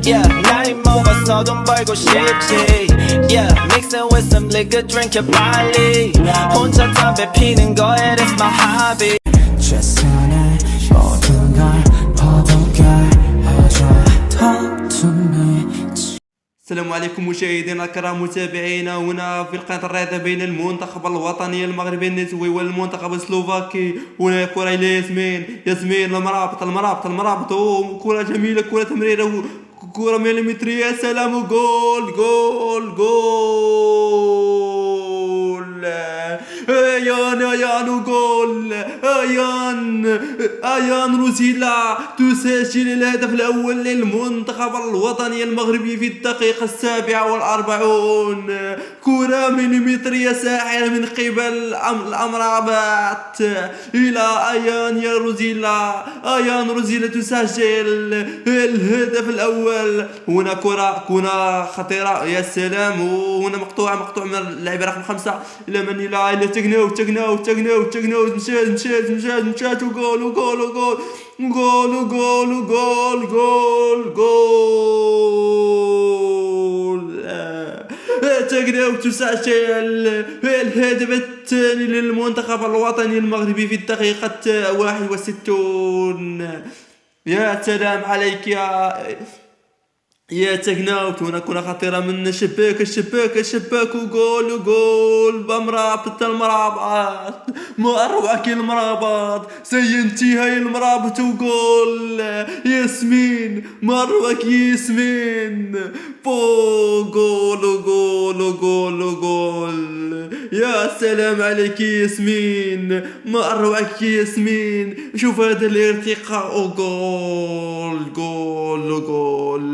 Yeah, 나이 먹어서 돈 벌고 싶지. Yeah, mixing with some liquor, drink it 빨리. 혼자 담배 피는 거에 that's my hobby. 최선의 모든 걸 포도게 해줘. Talk to me. السلام عليكم مشاهدينا الكرام متابعينا هنا في القناة الرائدة بين المنتخب الوطني المغربي النسوي والمنتخب السلوفاكي. هنا كرة إلى ياسمين المرابط كرة جميلة، كرة تمريرة، كرة مليمترية، سلام، جول جول جول. ايان جول، ايان روزيلا تسجل الهدف الاول للمنتخب الوطني المغربي في الدقيقة 47. كرة مليمترية ساحرة من قبل الأمرابط إلى ايان ايان روزيلا تسجل الهدف الأول. هنا كرة خطيرة، يا سلام، وهنا مقطوع من اللاعب رقم 5 إلى من إلى تكناوت مشات وجول تكناوت تسجل الهدف الثاني للمنتخب الوطني المغربي في الدقيقة 61. يا سلام عليك يا تكناوت. هنا كرة خطيرة من الشباك وجول بمرابط المرابط. ما أروعك المرابط، سينتهي المرابط وجول ياسمين، ما أروعك ياسمين، جول. يا سلام عليك ياسمين، ما أروعك ياسمين. شوف هذا الارتقاء، جول.